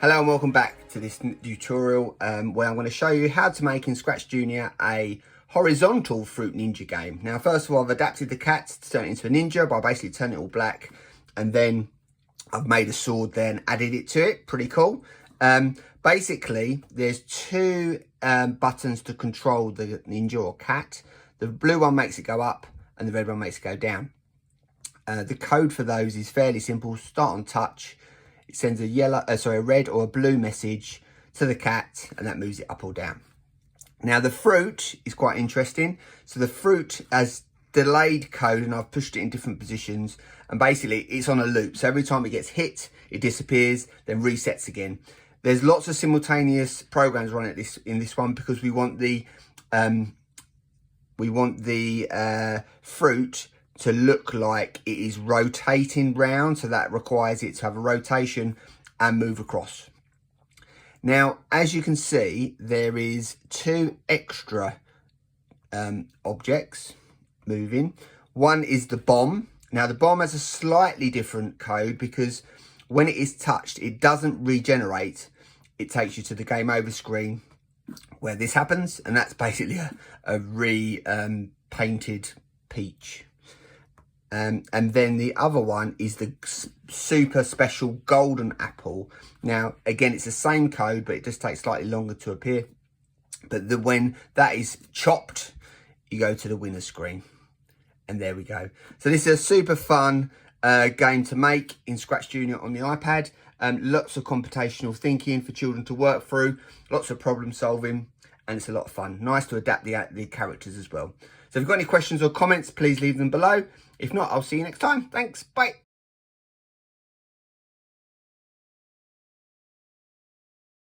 Hello and welcome back to this tutorial where I'm going to show you how to make in ScratchJr a horizontal Fruit Ninja game. Now first of all, I've adapted the cat to turn it into a ninja by basically turning it all black, and then I've made a sword then added it to it. Pretty cool. Basically there's two buttons to control the ninja or cat. The blue one makes it go up and the red one makes it go down. The code for those is fairly simple. Start on touch. It sends a red or a blue message to the cat, and that moves it up or down. Now the fruit is quite interesting. So the fruit has delayed code, and I've pushed it in different positions, and basically it's on a loop. So every time it gets hit, it disappears, then resets again. There's lots of simultaneous programs running in this one because we want the fruit to look like it is rotating round, so that requires it to have a rotation and move across. Now, as you can see, there is two extra objects moving. One is the bomb. Now, the bomb has a slightly different code because when it is touched, it doesn't regenerate. It takes you to the game over screen where this happens, and that's basically a painted peach. And then the other one is the super special golden apple. Now, again, it's the same code, but it just takes slightly longer to appear. But when that is chopped, you go to the winner screen. And there we go. So this is a super fun game to make in ScratchJr on the iPad. Lots of computational thinking for children to work through. Lots of problem solving. And it's a lot of fun. Nice to adapt the characters as well. So if you've got any questions or comments, please leave them below. If not, I'll see you next time. Thanks. Bye.